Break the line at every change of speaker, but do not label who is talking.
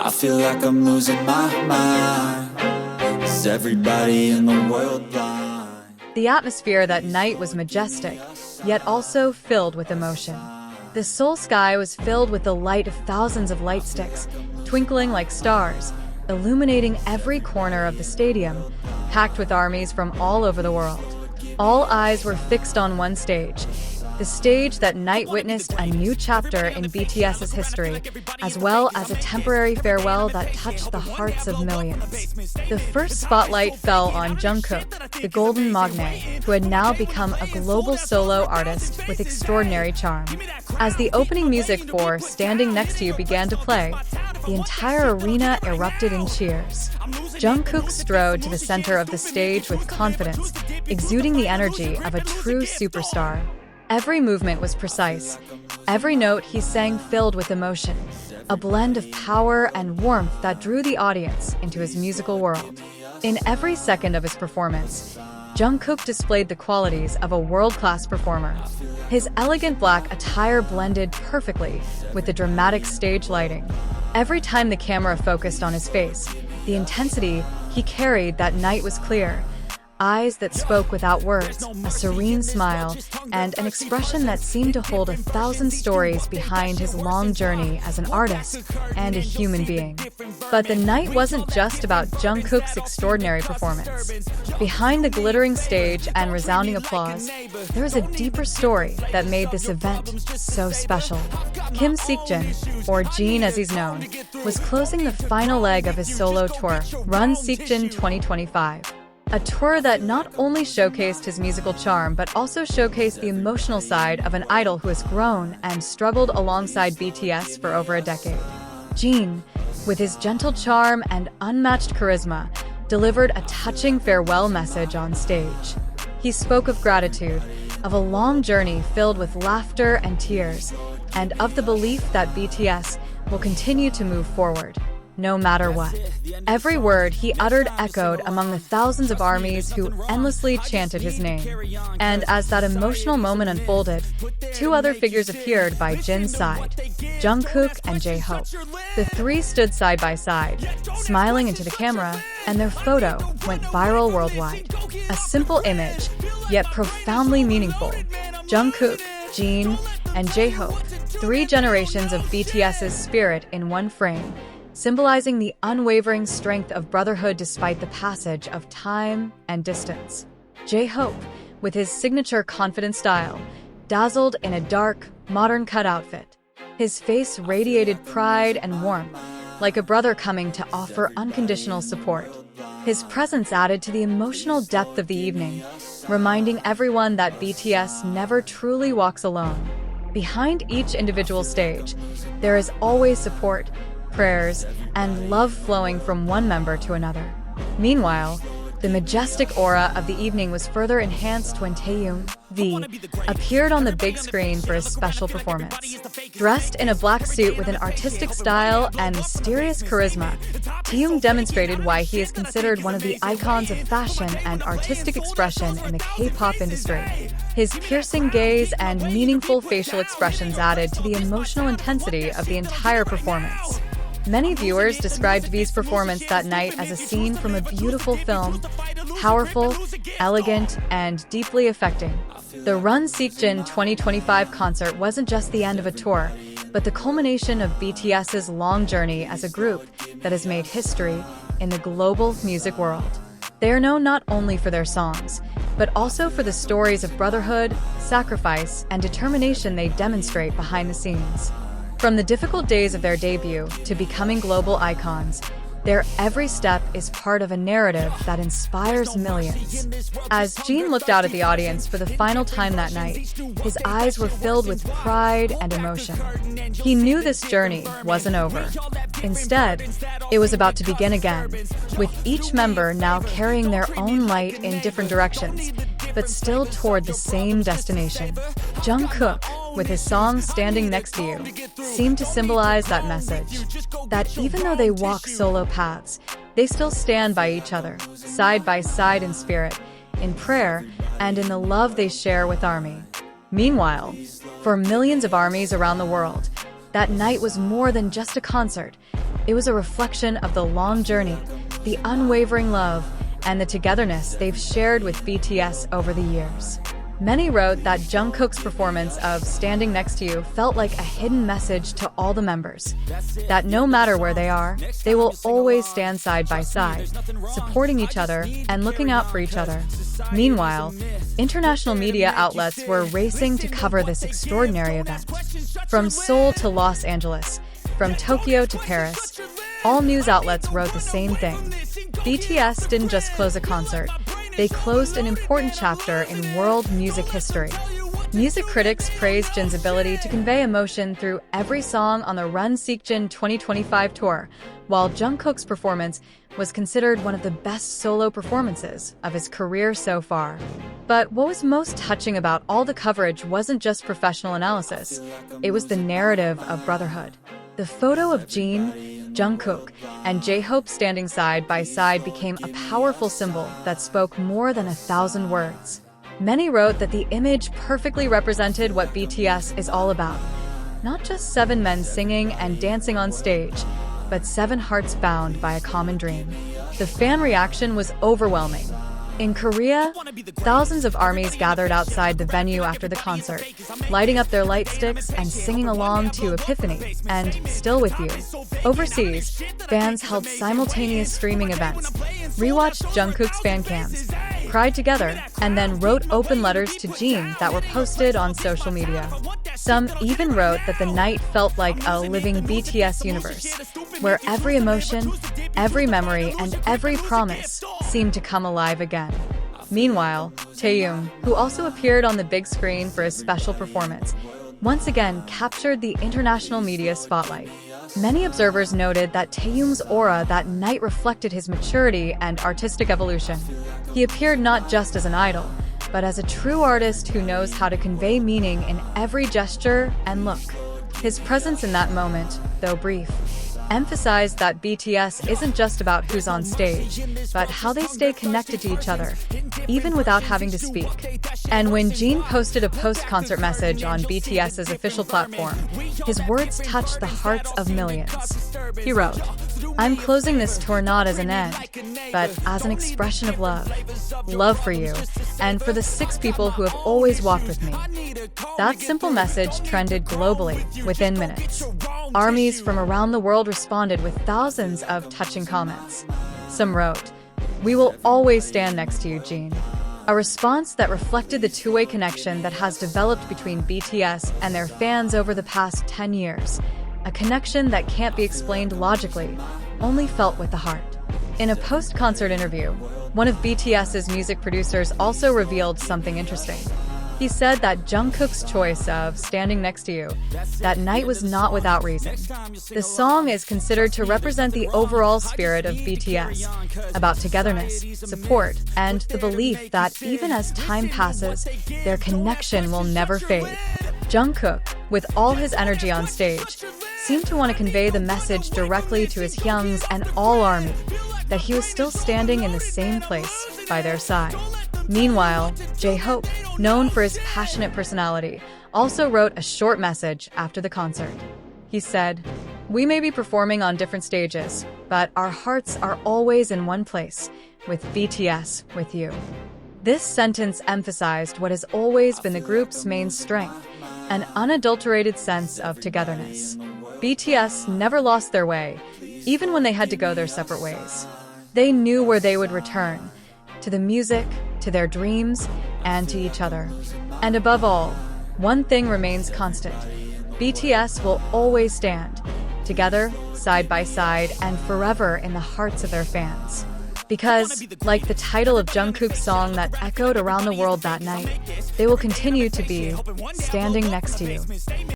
I feel like I'm losing my mind. Is everybody in the world blind?
The atmosphere that night was majestic, yet also filled with emotion. The Seoul sky was filled with the light of thousands of light sticks, twinkling like stars, illuminating every corner of the stadium, packed with armies from all over the world. All eyes were fixed on one stage, the stage that night witnessed a new chapter in BTS's history, as well as a temporary farewell that touched the hearts of millions. The first spotlight fell on Jungkook, the golden magne, who had now become a global solo artist with extraordinary charm. As the opening music for Standing Next to You began to play, the entire arena erupted in cheers. Jungkook strode to the center of the stage with confidence, exuding the energy of a true superstar. Every movement was precise. Every note he sang filled with emotion, a blend of power and warmth that drew the audience into his musical world. In every second of his performance, Jungkook displayed the qualities of a world-class performer. His elegant black attire blended perfectly with the dramatic stage lighting. Every time the camera focused on his face, the intensity he carried that night was clear. Eyes that spoke without words, a serene smile, and an expression that seemed to hold 1,000 stories behind his long journey as an artist and a human being. But the night wasn't just about Jungkook's extraordinary performance. Behind the glittering stage and resounding applause, there is a deeper story that made this event so special. Kim SEOKJIN, or Jin as he's known, was closing the final leg of his solo tour, Run SEOKJIN 2025. A tour that not only showcased his musical charm but also showcased the emotional side of an idol who has grown and struggled alongside BTS for over a decade. Jin, with his gentle charm and unmatched charisma, delivered a touching farewell message on stage. He spoke of gratitude, of a long journey filled with laughter and tears, and of the belief that BTS will continue to move forward, no matter what. Every word he uttered echoed among the thousands of armies who endlessly chanted his name. And as that emotional moment unfolded, two other figures appeared by Jin's side, Jungkook and jhope. The three stood side by side, smiling into the camera, and their photo went viral worldwide. A simple image, yet profoundly meaningful. Jungkook, Jin, and jhope, three generations of BTS's spirit in one frame, symbolizing the unwavering strength of brotherhood despite the passage of time and distance. jhope, with his signature confident style, dazzled in a dark, modern-cut outfit. His face radiated pride and warmth, like a brother coming to offer unconditional support. His presence added to the emotional depth of the evening, reminding everyone that BTS never truly walks alone. Behind each individual stage, there is always support, prayers, and love flowing from one member to another. Meanwhile, the majestic aura of the evening was further enhanced when Taehyung V appeared on the big screen for his special performance. Dressed in a black suit with an artistic style and mysterious charisma, Taehyung demonstrated why he is considered one of the icons of fashion and artistic expression in the K-pop industry. His piercing gaze and meaningful facial expressions added to the emotional intensity of the entire performance. Many viewers described V's performance that night as a scene from a beautiful film, powerful, elegant, and deeply affecting. The Run SEOKJIN 2025 concert wasn't just the end of a tour, but the culmination of BTS's long journey as a group that has made history in the global music world. They are known not only for their songs, but also for the stories of brotherhood, sacrifice, and determination they demonstrate behind the scenes. From the difficult days of their debut to becoming global icons, their every step is part of a narrative that inspires millions. As Jin looked out at the audience for the final time that night, his eyes were filled with pride and emotion. He knew this journey wasn't over. Instead, it was about to begin again, with each member now carrying their own light in different directions, but still toward the same destination. Jungkook, with his song Standing Next to You, seemed to symbolize that message. That even though they walk solo paths, they still stand by each other, side by side in spirit, in prayer, and in the love they share with ARMY. Meanwhile, for millions of armies around the world, That night was more than just a concert. It was a reflection of the long journey, the unwavering love, and the togetherness they've shared with BTS over the years. Many wrote that Jungkook's performance of Standing Next to You felt like a hidden message to all the members, that no matter where they are, they will always stand side by side, supporting each other and looking out for each other. Meanwhile, international media outlets were racing to cover this extraordinary event. From Seoul to Los Angeles, from Tokyo to Paris, all news outlets wrote the same thing. BTS didn't just close a concert, they closed an important chapter in world music history. Music critics praised Jin's ability to convey emotion through every song on the Run SEOKJIN 2025 tour, while Jungkook's performance was considered one of the best solo performances of his career so far. But what was most touching about all the coverage wasn't just professional analysis, it was the narrative of brotherhood. The photo of Jin, Jungkook, and jhope standing side by side became a powerful symbol that spoke more than 1,000 words. Many wrote that the image perfectly represented what BTS is all about. Not just 7 men singing and dancing on stage, but 7 hearts bound by a common dream. The fan reaction was overwhelming. In Korea, thousands of ARMYs gathered outside the venue after the concert, lighting up their light sticks and singing along to Epiphany and Still With You. Overseas, fans held simultaneous streaming events, rewatched Jungkook's FANCAMs, cried together, and then wrote open letters to Jin that were posted on social media. Some even wrote that the night felt like a living BTS universe, where every emotion, every memory, and every promise seemed to come alive again. Meanwhile, Taehyung, who also appeared on the big screen for his special performance, once again captured the international media spotlight. Many observers noted that Taehyung's aura that night reflected his maturity and artistic evolution. He appeared not just as an idol, but as a true artist who knows how to convey meaning in every gesture and look. His presence in that moment, though brief, emphasized that BTS isn't just about who's on stage, but how they stay connected to each other, even without having to speak. And when Jin posted a post-concert message on BTS's official platform, his words touched the hearts of millions. He wrote, "I'm closing this tour not as an end, but as an expression of love. Love for you, and for the 6 people who have always walked with me." That simple message trended globally within minutes. ARMYs from around the world responded with thousands of touching comments. Some wrote, "We will always stand next to you, Jin." A response that reflected the two-way connection that has developed between BTS and their fans over the past 10 years. A connection that can't be explained logically, only felt with the heart. In a post-concert interview, one of BTS's music producers also revealed something interesting. He said that Jungkook's choice of Standing Next to You that night was not without reason. The song is considered to represent the overall spirit of BTS, about togetherness, support, and the belief that even as time passes, their connection will never fade. Jungkook, with all his energy on stage, seemed to want to convey the message directly to his Hyungs and all ARMY, that he was still standing in the same place by their side. Meanwhile, jhope, known for his passionate personality, also wrote a short message after the concert. He said, "We may be performing on different stages, but our hearts are always in one place, with BTS with you." This sentence emphasized what has always been the group's main strength, an unadulterated sense of togetherness. BTS never lost their way, even when they had to go their separate ways. They knew where they would return, to the music, to their dreams, and to each other. And above all, one thing remains constant. BTS will always stand, together, side by side, and forever in the hearts of their fans. Because, like the title of Jungkook's song that echoed around the world that night, they will continue to be standing next to you.